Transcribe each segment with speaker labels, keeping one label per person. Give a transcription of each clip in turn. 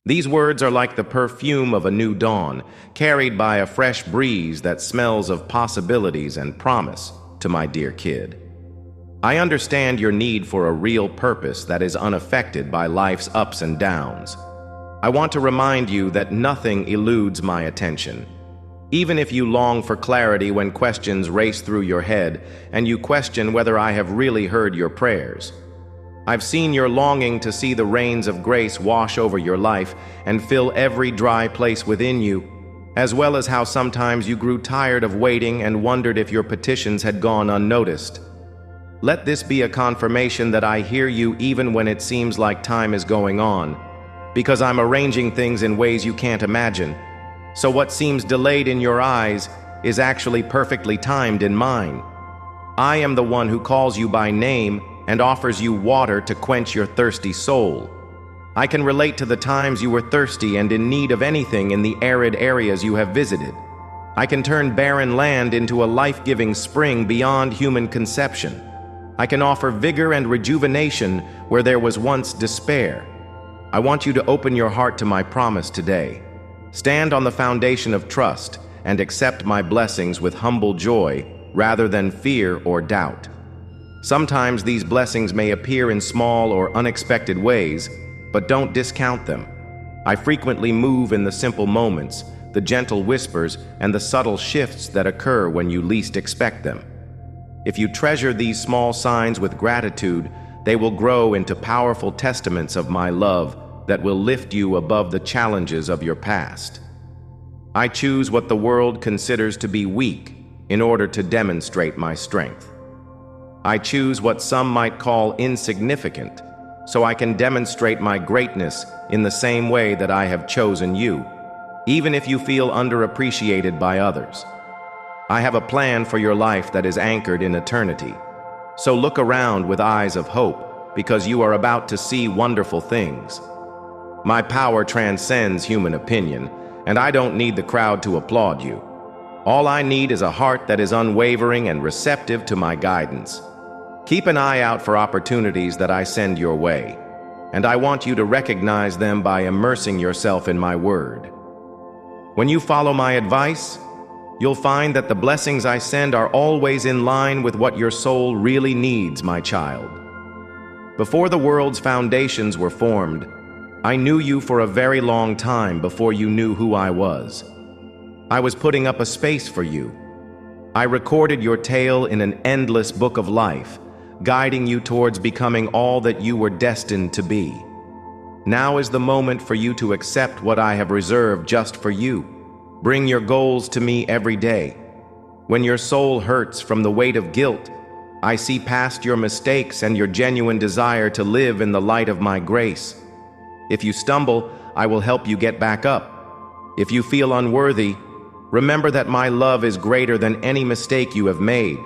Speaker 1: These words are like the perfume of a new dawn, carried by a fresh breeze that smells of possibilities and promise to my dear kid. I understand your need for a real purpose that is unaffected by life's ups and downs. I want to remind you that nothing eludes my attention. Even if you long for clarity when questions race through your head and you question whether I have really heard your prayers, I've seen your longing to see the rains of grace wash over your life and fill every dry place within you, as well as how sometimes you grew tired of waiting and wondered if your petitions had gone unnoticed. Let this be a confirmation that I hear you even when it seems like time is going on, because I'm arranging things in ways you can't imagine. So what seems delayed in your eyes is actually perfectly timed in mine. I am the one who calls you by name and offers you water to quench your thirsty soul. I can relate to the times you were thirsty and in need of anything in the arid areas you have visited. I can turn barren land into a life-giving spring beyond human conception. I can offer vigor and rejuvenation where there was once despair. I want you to open your heart to my promise today. Stand on the foundation of trust and accept my blessings with humble joy rather than fear or doubt. Sometimes these blessings may appear in small or unexpected ways, but don't discount them. I frequently move in the simple moments, the gentle whispers, and the subtle shifts that occur when you least expect them. If you treasure these small signs with gratitude, they will grow into powerful testaments of my love that will lift you above the challenges of your past. I choose what the world considers to be weak in order to demonstrate my strength. I choose what some might call insignificant, so I can demonstrate my greatness in the same way that I have chosen you, even if you feel underappreciated by others. I have a plan for your life that is anchored in eternity. So look around with eyes of hope, because you are about to see wonderful things. My power transcends human opinion, and I don't need the crowd to applaud you. All I need is a heart that is unwavering and receptive to my guidance. Keep an eye out for opportunities that I send your way, and I want you to recognize them by immersing yourself in my word. When you follow my advice, you'll find that the blessings I send are always in line with what your soul really needs, my child. Before the world's foundations were formed, I knew you for a very long time before you knew who I was. I was putting up a space for you. I recorded your tale in an endless book of life, guiding you towards becoming all that you were destined to be. Now is the moment for you to accept what I have reserved just for you. Bring your goals to me every day. When your soul hurts from the weight of guilt, I see past your mistakes and your genuine desire to live in the light of my grace. If you stumble, I will help you get back up. If you feel unworthy, remember that my love is greater than any mistake you have made.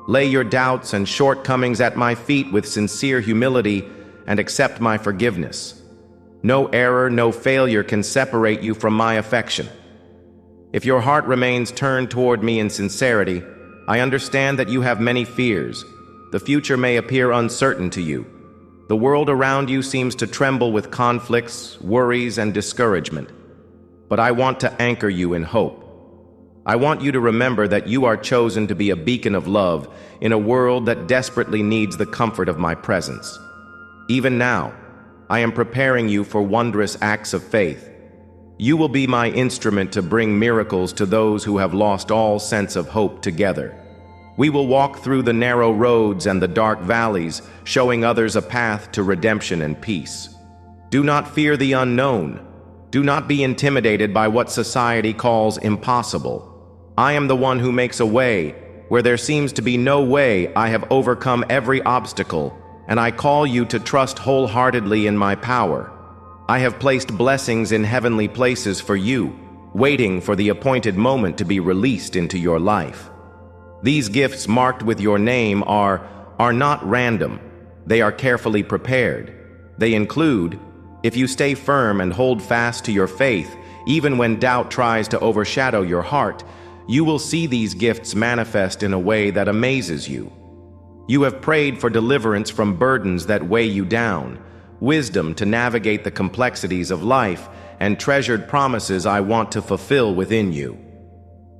Speaker 1: Lay your doubts and shortcomings at my feet with sincere humility and accept my forgiveness. No error, no failure can separate you from my affection. If your heart remains turned toward me in sincerity, I understand that you have many fears. The future may appear uncertain to you. The world around you seems to tremble with conflicts, worries, and discouragement. But I want to anchor you in hope. I want you to remember that you are chosen to be a beacon of love in a world that desperately needs the comfort of my presence. Even now, I am preparing you for wondrous acts of faith. You will be my instrument to bring miracles to those who have lost all sense of hope together. We will walk through the narrow roads and the dark valleys, showing others a path to redemption and peace. Do not fear the unknown. Do not be intimidated by what society calls impossible. I am the one who makes a way. Where there seems to be no way, I have overcome every obstacle, and I call you to trust wholeheartedly in my power. I have placed blessings in heavenly places for you, waiting for the appointed moment to be released into your life. These gifts marked with your name are not random. They are carefully prepared. They include, if you stay firm and hold fast to your faith, even when doubt tries to overshadow your heart, you will see these gifts manifest in a way that amazes you. You have prayed for deliverance from burdens that weigh you down, wisdom to navigate the complexities of life, and treasured promises I want to fulfill within you.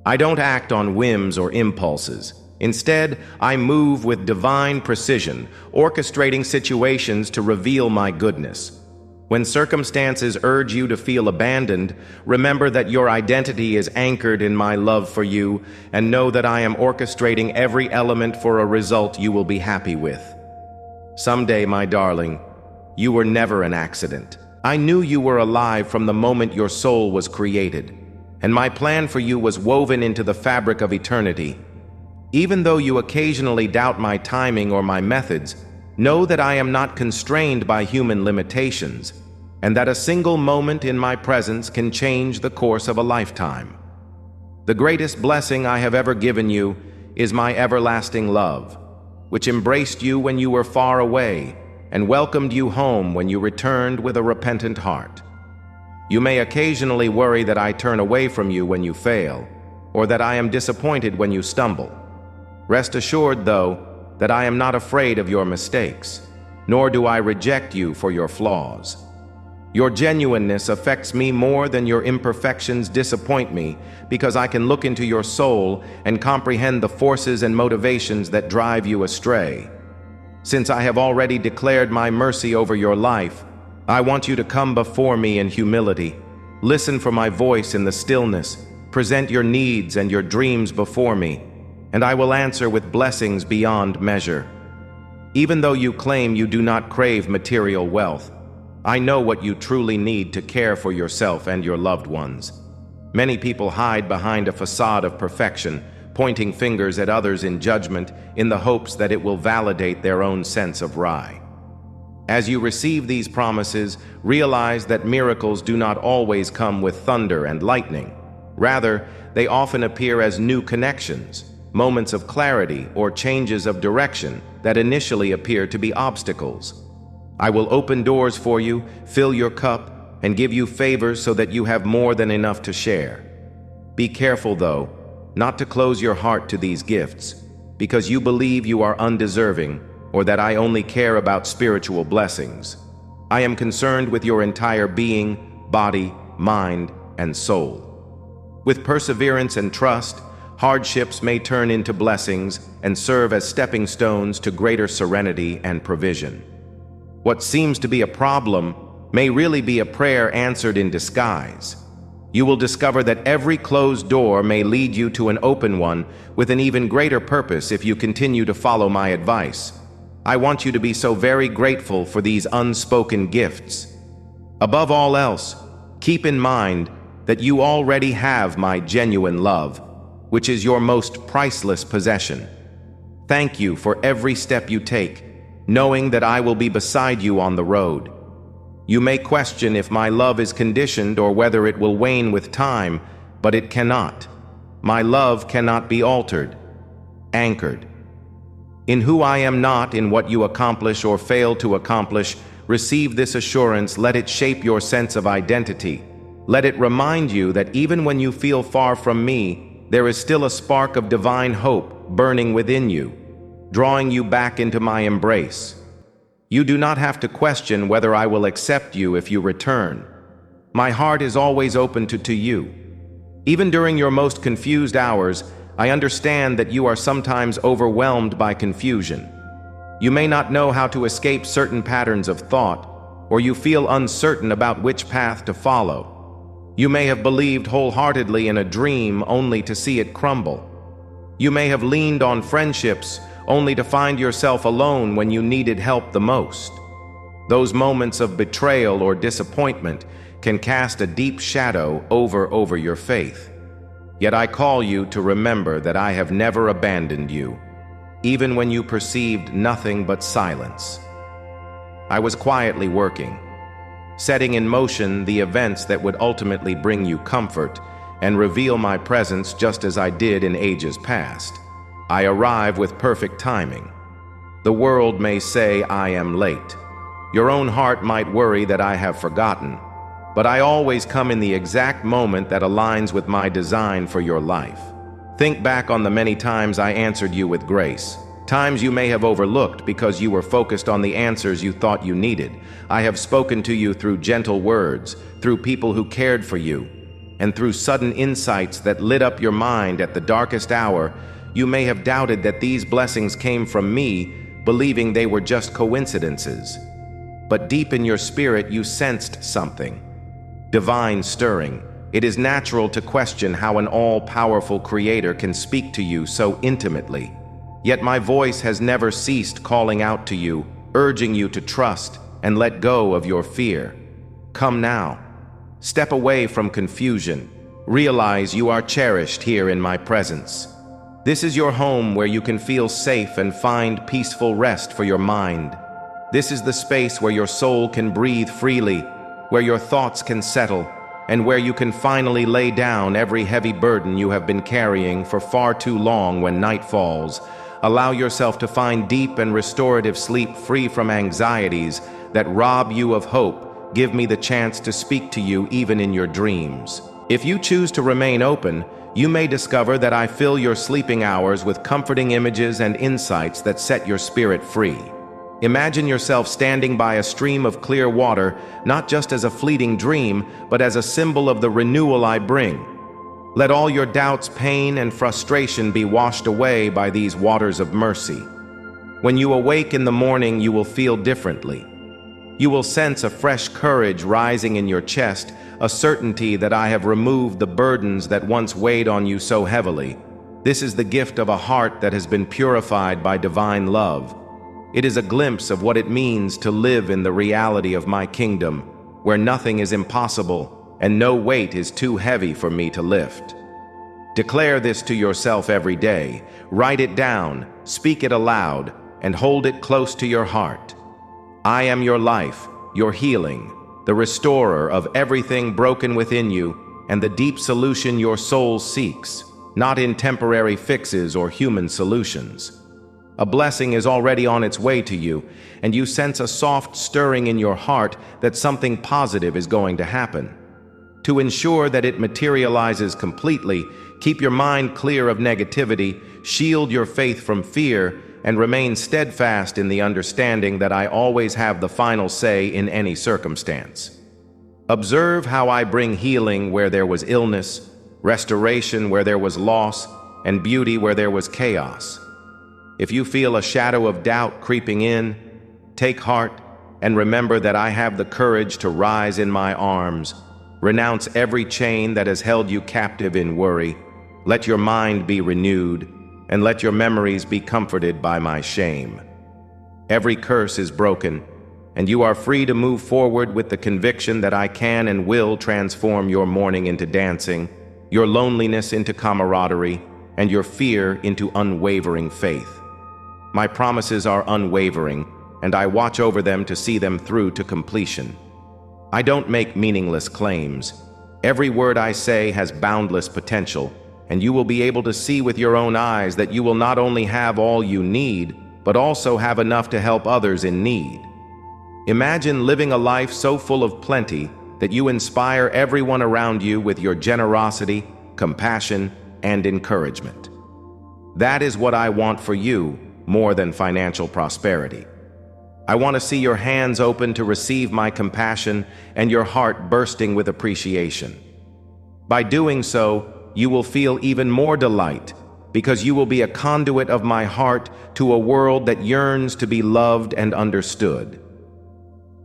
Speaker 1: I don't act on whims or impulses. Instead, I move with divine precision, orchestrating situations to reveal my goodness. When circumstances urge you to feel abandoned, remember that your identity is anchored in my love for you, and know that I am orchestrating every element for a result you will be happy with. Someday, my darling, you were never an accident. I knew you were alive from the moment your soul was created, and my plan for you was woven into the fabric of eternity. Even though you occasionally doubt my timing or my methods, know that I am not constrained by human limitations, and that a single moment in my presence can change the course of a lifetime. The greatest blessing I have ever given you is my everlasting love, which embraced you when you were far away and welcomed you home when you returned with a repentant heart. You may occasionally worry that I turn away from you when you fail, or that I am disappointed when you stumble. Rest assured, though, that I am not afraid of your mistakes, nor do I reject you for your flaws. Your genuineness affects me more than your imperfections disappoint me, because I can look into your soul and comprehend the forces and motivations that drive you astray. Since I have already declared my mercy over your life, I want you to come before me in humility. Listen for my voice in the stillness. Present your needs and your dreams before me, and I will answer with blessings beyond measure. Even though you claim you do not crave material wealth, I know what you truly need to care for yourself and your loved ones. Many people hide behind a facade of perfection, pointing fingers at others in judgment in the hopes that it will validate their own sense of right. As you receive these promises, realize that miracles do not always come with thunder and lightning. Rather, they often appear as new connections, moments of clarity, or changes of direction that initially appear to be obstacles. I will open doors for you, fill your cup, and give you favors so that you have more than enough to share. Be careful, though, not to close your heart to these gifts, because you believe you are undeserving, or that I only care about spiritual blessings. I am concerned with your entire being, body, mind, and soul. With perseverance and trust, hardships may turn into blessings and serve as stepping stones to greater serenity and provision. What seems to be a problem may really be a prayer answered in disguise. You will discover that every closed door may lead you to an open one with an even greater purpose if you continue to follow my advice. I want you to be so very grateful for these unspoken gifts. Above all else, keep in mind that you already have my genuine love, which is your most priceless possession. Thank you for every step you take, knowing that I will be beside you on the road. You may question if my love is conditioned or whether it will wane with time, but it cannot. My love cannot be altered, anchored. In who I am not, in what you accomplish or fail to accomplish, receive this assurance. Let it shape your sense of identity. Let it remind you that even when you feel far from me, there is still a spark of divine hope burning within you, drawing you back into my embrace. You do not have to question whether I will accept you if you return. My heart is always open to you. Even during your most confused hours, I understand that you are sometimes overwhelmed by confusion. You may not know how to escape certain patterns of thought, or you feel uncertain about which path to follow. You may have believed wholeheartedly in a dream only to see it crumble. You may have leaned on friendships only to find yourself alone when you needed help the most. Those moments of betrayal or disappointment can cast a deep shadow over your faith. Yet I call you to remember that I have never abandoned you, even when you perceived nothing but silence. I was quietly working, setting in motion the events that would ultimately bring you comfort and reveal my presence just as I did in ages past. I arrive with perfect timing. The world may say I am late. Your own heart might worry that I have forgotten, but I always come in the exact moment that aligns with my design for your life. Think back on the many times I answered you with grace, Times you may have overlooked because you were focused on the answers you thought you needed. I have spoken to you through gentle words, through people who cared for you, and through sudden insights that lit up your mind at the darkest hour. You may have doubted that these blessings came from me, believing they were just coincidences. But deep in your spirit you sensed something. Divine stirring. It is natural to question how an all-powerful creator can speak to you so intimately. Yet my voice has never ceased calling out to you, urging you to trust and let go of your fear. Come now. Step away from confusion. Realize you are cherished here in my presence. This is your home where you can feel safe and find peaceful rest for your mind. This is the space where your soul can breathe freely, where your thoughts can settle, and where you can finally lay down every heavy burden you have been carrying for far too long. When night falls, allow yourself to find deep and restorative sleep free from anxieties that rob you of hope. Give me the chance to speak to you even in your dreams. If you choose to remain open, you may discover that I fill your sleeping hours with comforting images and insights that set your spirit free. Imagine yourself standing by a stream of clear water, not just as a fleeting dream, but as a symbol of the renewal I bring. Let all your doubts, pain, and frustration be washed away by these waters of mercy. When you awake in the morning, you will feel differently. You will sense a fresh courage rising in your chest, a certainty that I have removed the burdens that once weighed on you so heavily. This is the gift of a heart that has been purified by divine love. It is a glimpse of what it means to live in the reality of my kingdom, where nothing is impossible and no weight is too heavy for me to lift. Declare this to yourself every day. Write it down, speak it aloud, and hold it close to your heart. I am your life, your healing, the restorer of everything broken within you, and the deep solution your soul seeks, not in temporary fixes or human solutions. A blessing is already on its way to you, and you sense a soft stirring in your heart that something positive is going to happen. To ensure that it materializes completely, keep your mind clear of negativity, shield your faith from fear, and remain steadfast in the understanding that I always have the final say in any circumstance. Observe how I bring healing where there was illness, restoration where there was loss, and beauty where there was chaos. If you feel a shadow of doubt creeping in, take heart and remember that I have the courage to rise in my arms. Renounce every chain that has held you captive in worry. Let your mind be renewed, and let your memories be comforted by my shame. Every curse is broken, and you are free to move forward with the conviction that I can and will transform your mourning into dancing, your loneliness into camaraderie, and your fear into unwavering faith. My promises are unwavering, and I watch over them to see them through to completion. I don't make meaningless claims. Every word I say has boundless potential, and you will be able to see with your own eyes that you will not only have all you need, but also have enough to help others in need. Imagine living a life so full of plenty that you inspire everyone around you with your generosity, compassion, and encouragement. That is what I want for you more than financial prosperity. I want to see your hands open to receive my compassion and your heart bursting with appreciation. By doing so, you will feel even more delight because you will be a conduit of my heart to a world that yearns to be loved and understood.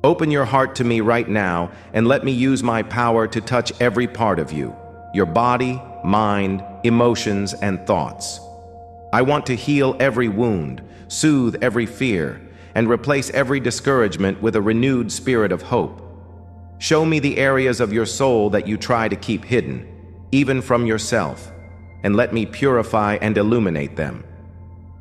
Speaker 1: Open your heart to me right now and let me use my power to touch every part of you, your body, mind, emotions, and thoughts. I want to heal every wound, soothe every fear, and replace every discouragement with a renewed spirit of hope. Show me the areas of your soul that you try to keep hidden, even from yourself, and let me purify and illuminate them.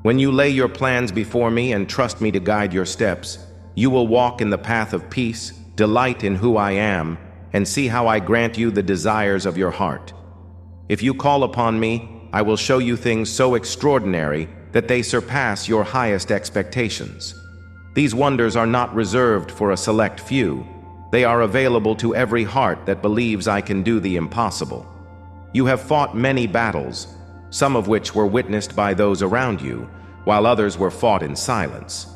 Speaker 1: When you lay your plans before me and trust me to guide your steps, you will walk in the path of peace, delight in who I am, and see how I grant you the desires of your heart. If you call upon me, I will show you things so extraordinary that they surpass your highest expectations. These wonders are not reserved for a select few. They are available to every heart that believes I can do the impossible. You have fought many battles, some of which were witnessed by those around you, while others were fought in silence.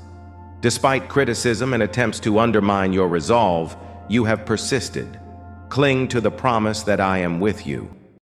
Speaker 1: Despite criticism and attempts to undermine your resolve, you have persisted. Cling to the promise that I am with you.